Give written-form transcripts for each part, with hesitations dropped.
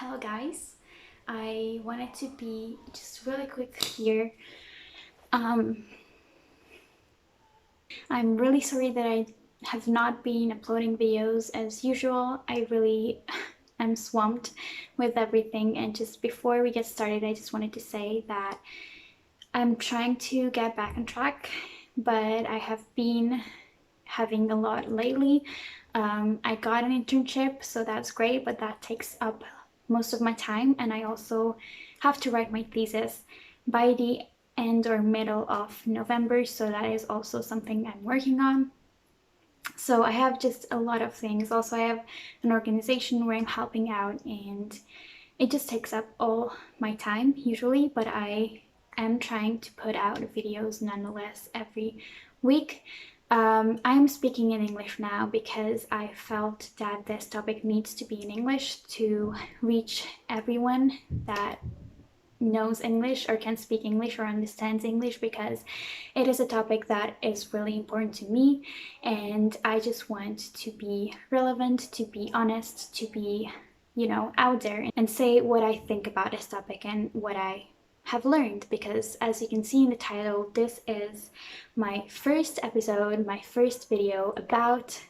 Hello guys, I wanted to be just really quick here. I'm really sorry that I have not been uploading videos as usual. I really am swamped with everything, and just before we get started I just wanted to say that I'm trying to get back on track, but I have been having a lot lately. I got an internship, so that's great, but that takes up most of my time, and I also have to write my thesis by the end or middle of November, so that is also something I'm working on. So I have just a lot of things. Also, I have an organization where I'm helping out, and it just takes up all my time usually, but I am trying to put out videos nonetheless every week. I'm speaking in English now because I felt that this topic needs to be in English to reach everyone that knows English or can speak English or understands English, because it is a topic that is really important to me, and I just want to be relevant, to be honest, to be, out there and say what I think about this topic and what I have learned, because as you can see in the title, this is my first episode, my first video about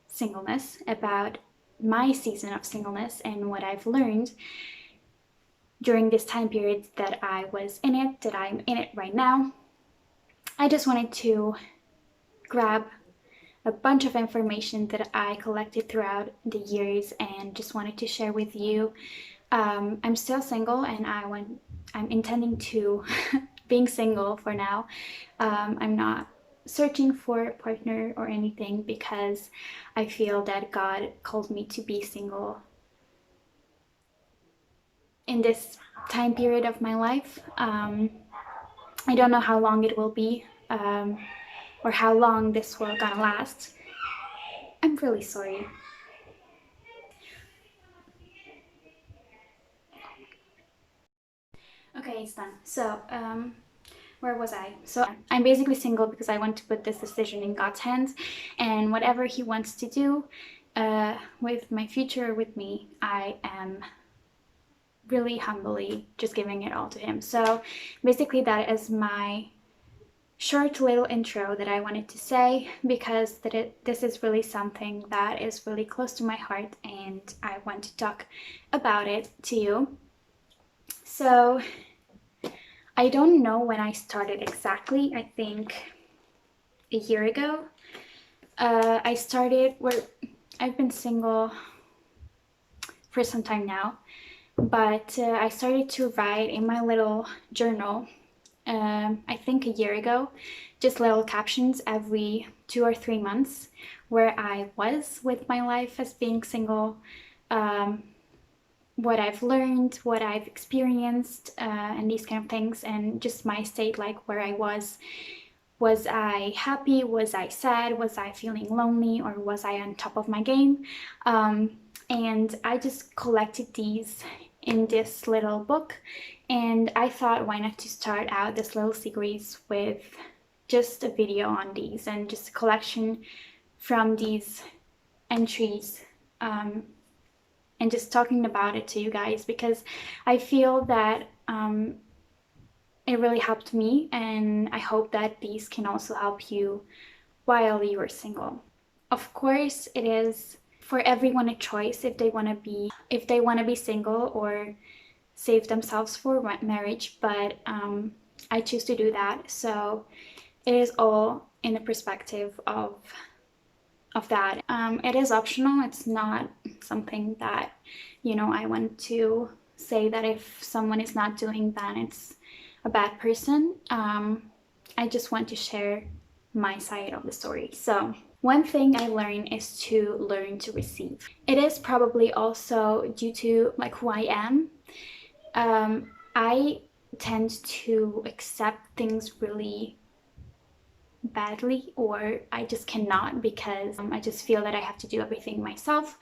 singleness, about my season of singleness and what I've learned during this time period that I was in it, that I'm in it right now. I just wanted to grab a bunch of information that I collected throughout the years and just wanted to share with you. I'm still single, and I'm intending to being single for now. I'm not searching for a partner or anything because I feel that God called me to be single in this time period of my life. I don't know how long it will be, or how long this will gonna last. I'm really sorry. Okay, it's done. So, where was I? So I'm basically single because I want to put this decision in God's hands, and whatever He wants to do with my future, with me, I am really humbly just giving it all to Him. So basically that is my short little intro that I wanted to say, because this is really something that is really close to my heart and I want to talk about it to you. So I don't know when I started exactly. I think a year ago. I started where I've been single for some time now, but I started to write in my little journal, I think a year ago, just little captions every 2 or 3 months where I was with my life as being single, what I've learned, what I've experienced, and these kind of things, and just my state, like where I was. Was I happy? Was I sad? Was I feeling lonely? Or was I on top of my game? And I just collected these in this little book, and I thought, why not to start out this little series with just a video on these and just a collection from these entries, and just talking about it to you guys, because I feel that it really helped me, and I hope that these can also help you while you are single. Of course, it is for everyone a choice if they want to be single or save themselves for marriage, but I choose to do that. So it is all in the perspective of that. It is optional. It's not something that, I want to say that if someone is not doing that, it's a bad person. I just want to share my side of the story. So one thing I learned is to learn to receive. It is probably also due to like who I am. I tend to accept things really badly, or I just cannot, because I just feel that I have to do everything myself.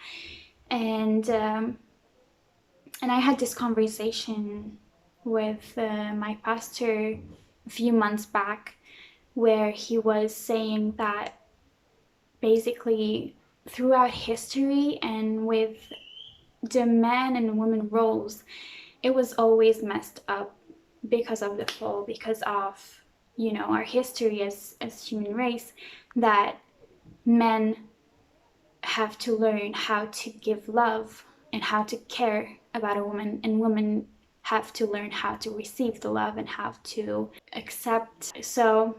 And I had this conversation with my pastor a few months back, where he was saying that basically throughout history and with the man and woman roles, it was always messed up because of the fall, because of, you know, our history as human race, that men have to learn how to give love and how to care about a woman, and women have to learn how to receive the love and how to accept. So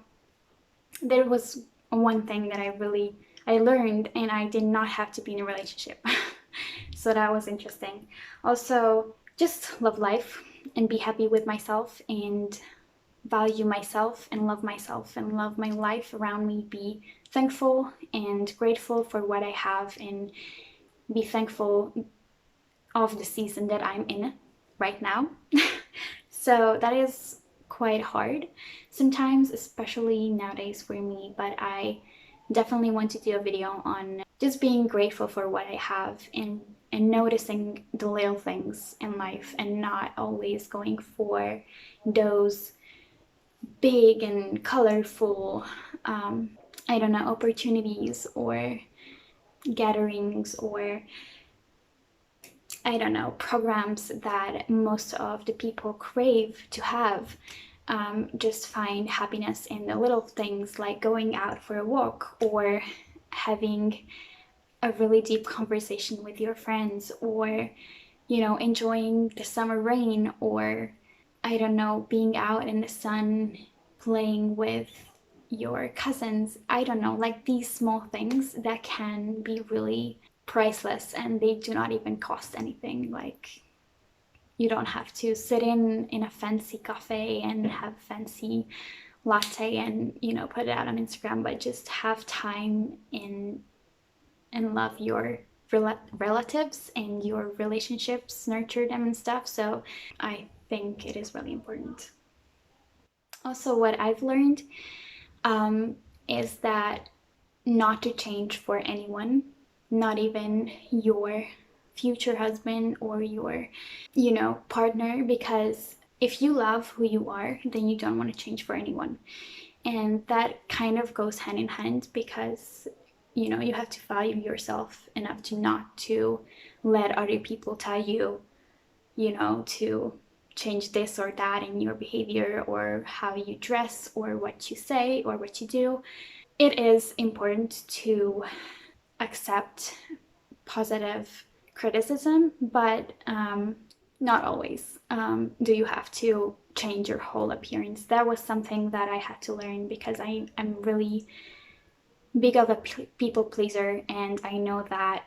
there was one thing that I learned, and I did not have to be in a relationship. So that was interesting. Also, just love life and be happy with myself and value myself and love my life around me. Be thankful and grateful for what I have, and be thankful of the season that I'm in right now. So that is quite hard sometimes, especially nowadays for me, but I definitely want to do a video on just being grateful for what I have, and noticing the little things in life and not always going for those big and colorful I don't know, opportunities or gatherings, or I don't know, programs that most of the people crave to have. Just find happiness in the little things, like going out for a walk, or having a really deep conversation with your friends, or, you know, enjoying the summer rain, or I don't know, being out in the sun playing with your cousins. I don't know, like these small things that can be really priceless, and they do not even cost anything. Like, you don't have to sit in a fancy cafe and have fancy latte and, you know, put it out on Instagram, but just have time in and love your relatives and your relationships, nurture them and stuff. So I think it is really important. Also, what I've learned is that not to change for anyone, not even your future husband or your, you know, partner, because if you love who you are, then you don't want to change for anyone. And that kind of goes hand in hand, because, you know, you have to value yourself enough to not to let other people tell you, you know, to change this or that in your behavior, or how you dress, or what you say, or what you do. It is important to accept positive criticism, but not always do you have to change your whole appearance. That was something that I had to learn, because I'm really big of a people pleaser, and I know that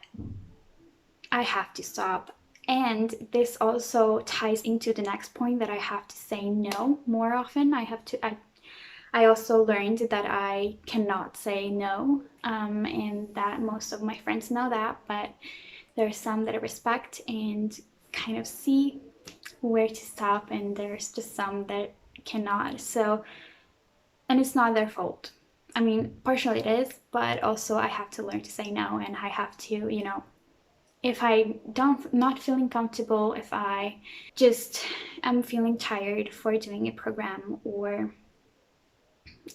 I have to stop. And this also ties into the next point, that I have to say no more often. I also learned that I cannot say no, and that most of my friends know that, but there's some that I respect and kind of see where to stop, and there's just some that cannot. So, and it's not their fault. I mean, partially it is, but also I have to learn to say no, and I have to, you know, if I don't not feeling comfortable, if I just am feeling tired for doing a program or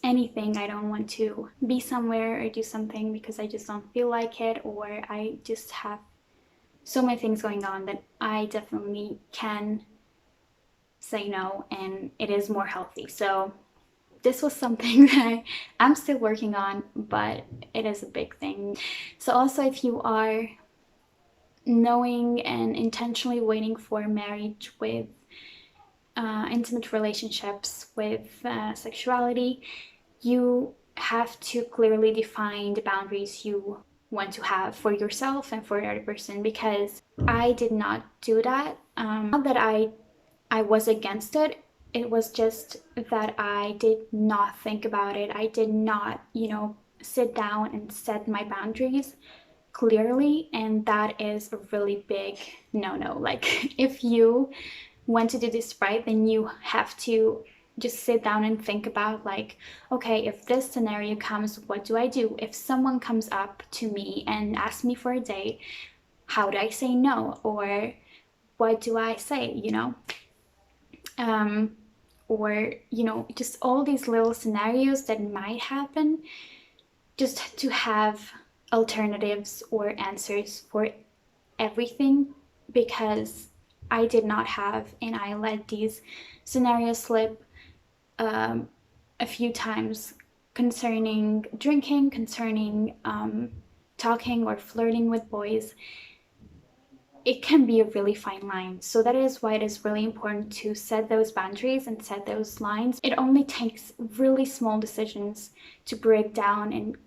anything, I don't want to be somewhere or do something because I just don't feel like it, or I just have so many things going on, that I definitely can say no, and it is more healthy. So this was something that I'm still working on, but it is a big thing. So also, if you are knowing and intentionally waiting for marriage with intimate relationships, with sexuality, you have to clearly define the boundaries you want to have for yourself and for the other person, because I did not do that. Not that I was against it. It was just that I did not think about it. I did not, you know, sit down and set my boundaries clearly, and that is a really big no-no. Like, if you want to do this right, then you have to just sit down and think about, like, okay, if this scenario comes, what do I do? If someone comes up to me and asks me for a date, how do I say no? Or what do I say, you know? Or, you know, just all these little scenarios that might happen, just to have alternatives or answers for everything, because I did not have, and I let these scenarios slip a few times concerning drinking, concerning talking or flirting with boys. It can be a really fine line. So that is why it is really important to set those boundaries and set those lines. It only takes really small decisions to break down and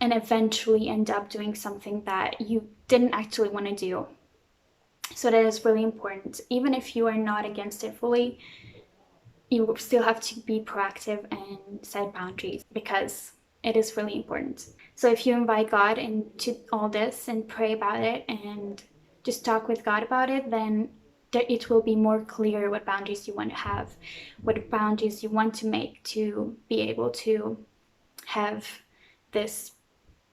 eventually end up doing something that you didn't actually want to do. So that is really important. Even if you are not against it fully, you still have to be proactive and set boundaries because it is really important. So if you invite God into all this and pray about it and just talk with God about it, then it will be more clear what boundaries you want to have, what boundaries you want to make to be able to have this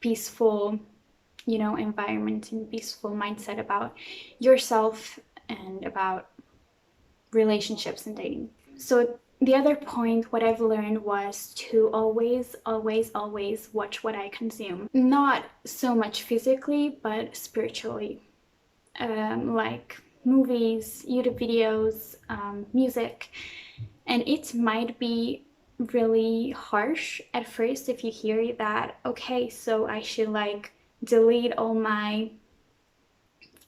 peaceful, environment and peaceful mindset about yourself and about relationships and dating. So the other point, what I've learned was to always, always, always watch what I consume. Not so much physically, but spiritually. Like movies, YouTube videos, music. And it might be really harsh at first if you hear that, okay, so I should like delete all my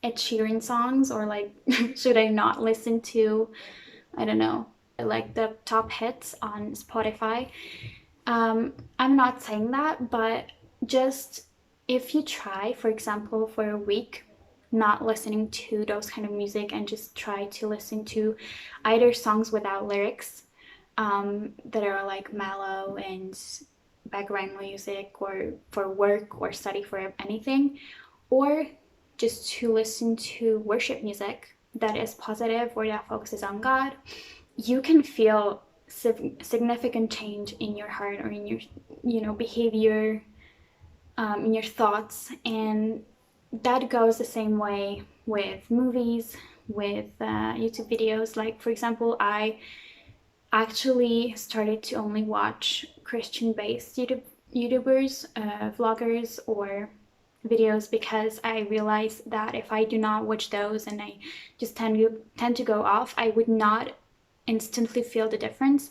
Ed Sheeran songs, or like should I not listen to, I don't know, like the top hits on Spotify. I'm not saying that, but just if you try, for example, for a week, not listening to those kind of music and just try to listen to either songs without lyrics, that are like mellow and background music or for work or study for anything, or just to listen to worship music that is positive or that focuses on God, you can feel significant change in your heart or in your behavior, in your thoughts. And that goes the same way with movies, with YouTube videos. Like, for example, I actually started to only watch Christian-based YouTubers, vloggers, or videos because I realized that if I do not watch those and I just tend to go off, I would not instantly feel the difference.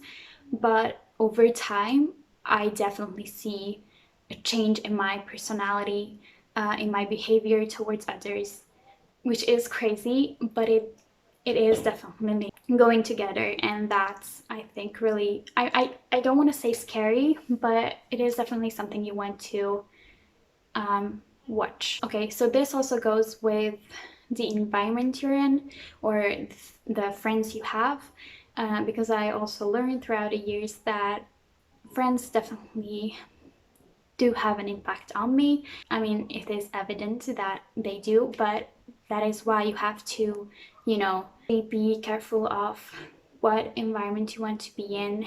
But over time, I definitely see a change in my personality, in my behavior towards others, which is crazy, but it is definitely going together. And that's, I think, really, I don't want to say scary, but it is definitely something you want to watch. Okay, so this also goes with the environment you're in or the friends you have, because I also learned throughout the years that friends definitely do have an impact on me. I mean, it is evident that they do, but that is why you have to, be careful of what environment you want to be in,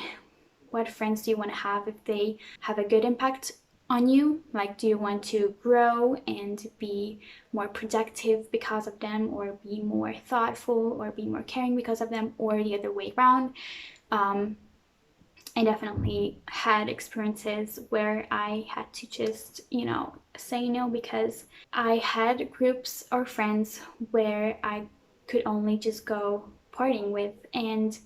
what friends do you want to have, if they have a good impact on you. Like, do you want to grow and be more productive because of them, or be more thoughtful or be more caring because of them, or the other way around? I definitely had experiences where I had to just, say no, because I had groups or friends where I could only just go partying with. And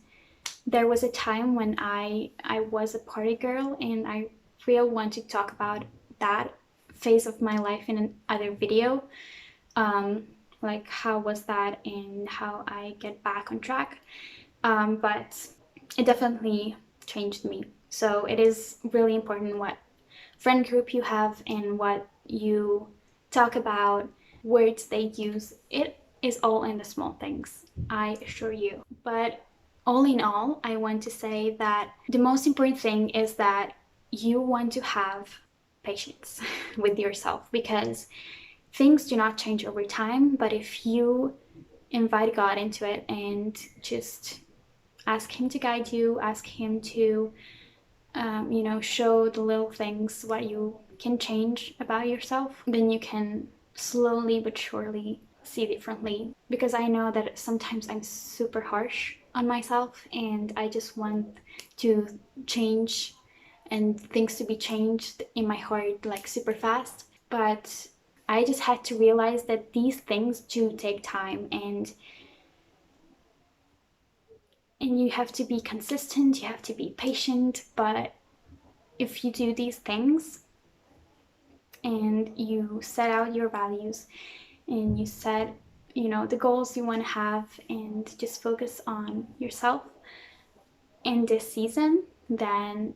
there was a time when I was a party girl, and I really want to talk about that phase of my life in another video. Like, how was that and how I get back on track. But it definitely changed me. So it is really important what friend group you have and what you talk about, words they use. It is all in the small things, I assure you. But all in all, I want to say that the most important thing is that you want to have patience with yourself, because things do not change over time. But if you invite God into it and just ask Him to guide you, ask Him to, show the little things what you can change about yourself, then you can slowly but surely see differently. Because I know that sometimes I'm super harsh on myself and I just want to change and things to be changed in my heart like super fast. But I just had to realize that these things do take time, and you have to be consistent, you have to be patient. But if you do these things and you set out your values and you set, the goals you want to have, and just focus on yourself in this season, then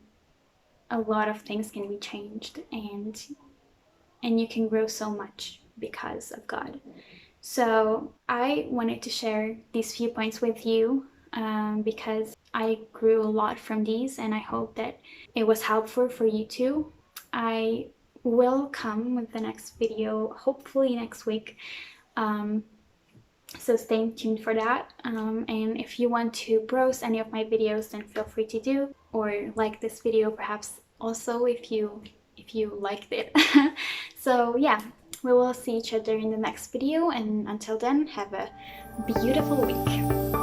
a lot of things can be changed, and you can grow so much because of God. So I wanted to share these few points with you, because I grew a lot from these, and I hope that it was helpful for you too. I will come with the next video, hopefully next week. So stay tuned for that. And if you want to browse any of my videos, then feel free to do, or like this video perhaps also if you liked it. So yeah, we will see each other in the next video, and until then, have a beautiful week.